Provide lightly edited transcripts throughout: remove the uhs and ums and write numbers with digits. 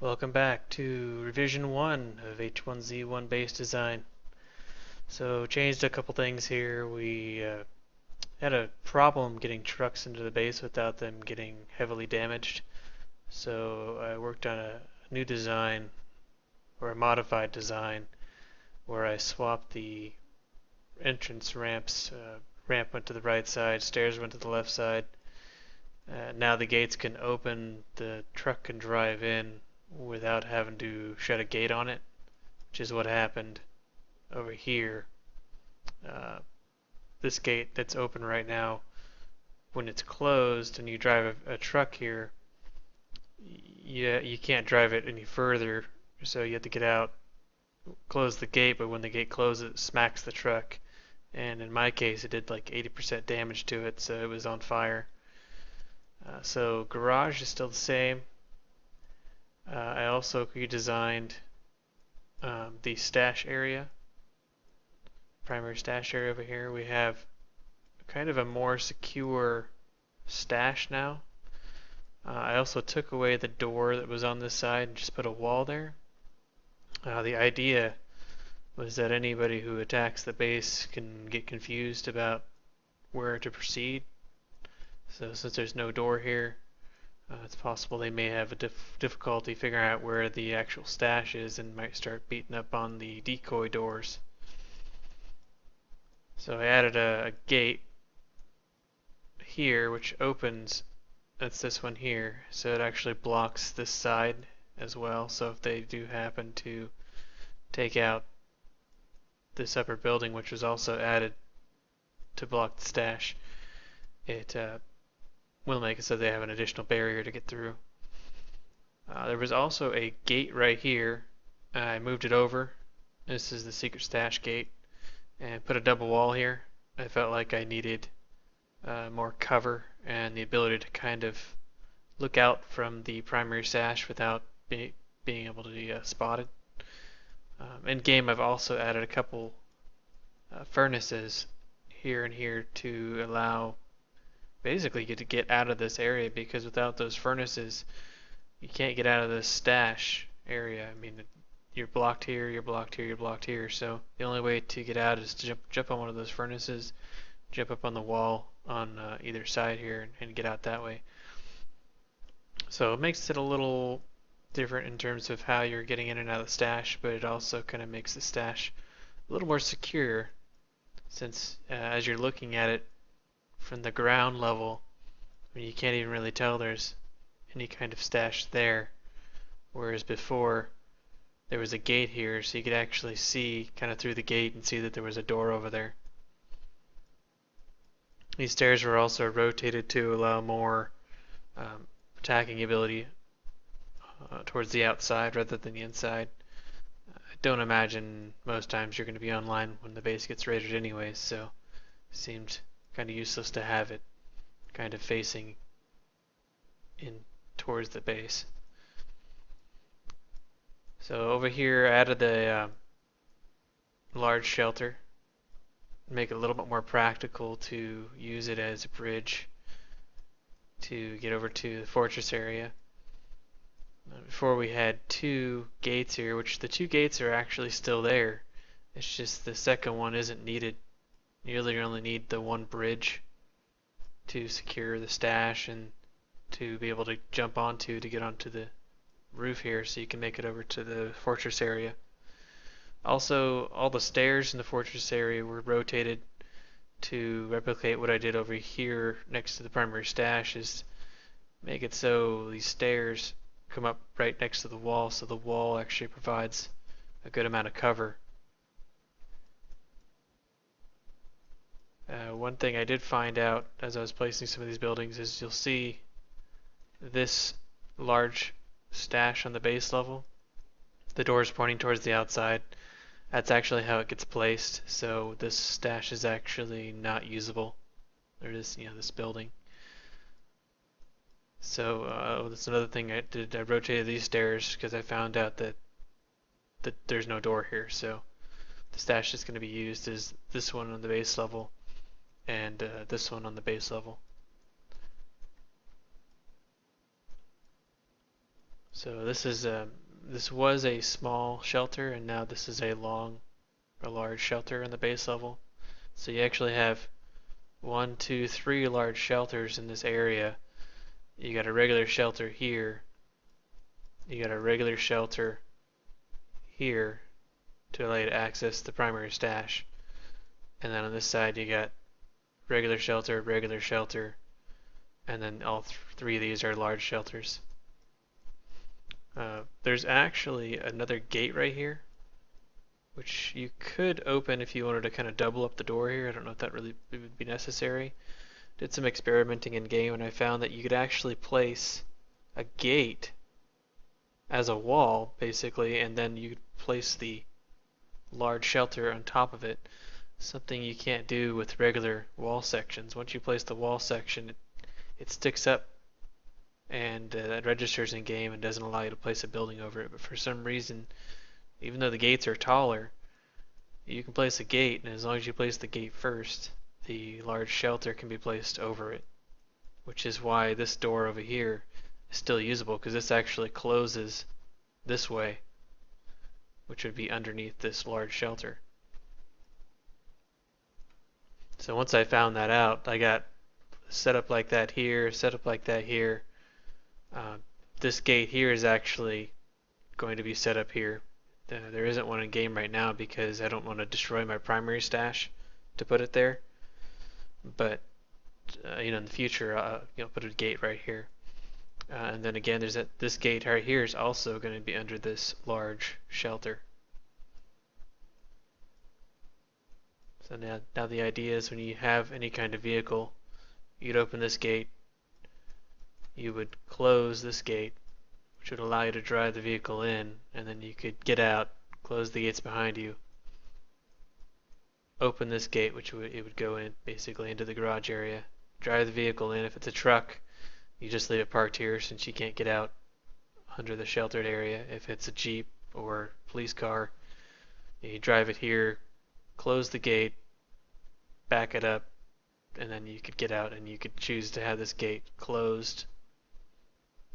Welcome back to revision 1 of H1Z1 base design. So changed a couple things here. We had a problem getting trucks into the base without them getting heavily damaged. So I worked on a new design, or a modified design, where I swapped the entrance ramps. Ramp went to the right side, stairs went to the left side. Now the gates can open, the truck can drive in without having to shut a gate on it, which is what happened over here. Uh, this gate that's open right now, when it's closed and you drive a truck here, you can't drive it any further, so you have to get out, close the gate, but when the gate closes, it smacks the truck. And in my case, it did like 80% damage to it, so it was on fire. So garage is still the same. I also redesigned the stash area, primary stash area over here. We have kind of a more secure stash now. I also took away the door that was on this side and just put a wall there. The idea was that anybody who attacks the base can get confused about where to proceed. So since there's no door here, it's possible they may have a difficulty figuring out where the actual stash is and might start beating up on the decoy doors. So I added a gate here which opens. That's this one here, so it actually blocks this side as well. So if they do happen to take out this upper building, which was also added to block the stash, it will make it so they have an additional barrier to get through. There was also a gate right here. I moved it over. This is the secret stash gate, and put a double wall here. I felt like I needed more cover and the ability to kind of look out from the primary stash without being able to be spotted. In game, I've also added a couple furnaces here and here to allow basically you to get out of this area, because without those furnaces, you can't get out of this stash area. I mean, you're blocked here, you're blocked here, you're blocked here. So the only way to get out is to jump on one of those furnaces, jump up on the wall on either side here, and get out that way. So it makes it a little different in terms of how you're getting in and out of the stash, but it also kind of makes the stash a little more secure, since as you're looking at it from the ground level, I mean, you can't even really tell there's any kind of stash there, whereas before there was a gate here, so you could actually see kind of through the gate and see that there was a door over there. These stairs were also rotated to allow more attacking ability towards the outside rather than the inside. I don't imagine most times you're going to be online when the base gets raided anyways, so it seemed kind of useless to have it kind of facing in towards the base. So over here I added the large shelter, make it a little bit more practical to use it as a bridge to get over to the fortress area. Before we had two gates here, which the two gates are actually still there. It's just the second one isn't needed. You really only need the one bridge to secure the stash and to be able to jump onto to get onto the roof here, so you can make it over to the fortress area. Also, all the stairs in the fortress area were rotated to replicate what I did over here next to the primary stash, is make it so these stairs come up right next to the wall, so the wall actually provides a good amount of cover. One thing I did find out as I was placing some of these buildings is you'll see this large stash on the base level. The door is pointing towards the outside. That's actually how it gets placed, so this stash is actually not usable. There it is, this building. So that's another thing I did. I rotated these stairs because I found out that there's no door here, so the stash is going to be used as this one on the base level and this one on the base level. So this was a small shelter, and now this is a large shelter in the base level. So you actually have one, two, three large shelters in this area. You got a regular shelter here. You got a regular shelter here to allow you to access the primary stash. And then on this side you got regular shelter, and then all three of these are large shelters. There's actually another gate right here, which you could open if you wanted to kind of double up the door here. I don't know if that really would be necessary. Did some experimenting in game and I found that you could actually place a gate as a wall basically, and then you could place the large shelter on top of it. Something you can't do with regular wall sections. Once you place the wall section, it sticks up and that registers in game and doesn't allow you to place a building over it. But for some reason, even though the gates are taller, you can place a gate, and as long as you place the gate first, the large shelter can be placed over it, which is why this door over here is still usable, because this actually closes this way, which would be underneath this large shelter. So once I found that out, I got set up like that here, set up like that here. This gate here is actually going to be set up here. There isn't one in game right now because I don't want to destroy my primary stash to put it there. But in the future, put a gate right here. And then again, this gate right here is also going to be under this large shelter. So now the idea is when you have any kind of vehicle, you'd open this gate, you would close this gate, which would allow you to drive the vehicle in, and then you could get out, close the gates behind you, open this gate, which it would go in basically into the garage area, drive the vehicle in. If it's a truck, you just leave it parked here since you can't get out under the sheltered area. If it's a Jeep or police car, you drive it here, close the gate, back it up, and then you could get out, and you could choose to have this gate closed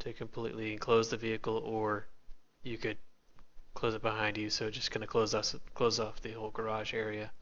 to completely enclose the vehicle, or you could close it behind you, so it's just going to close off the whole garage area.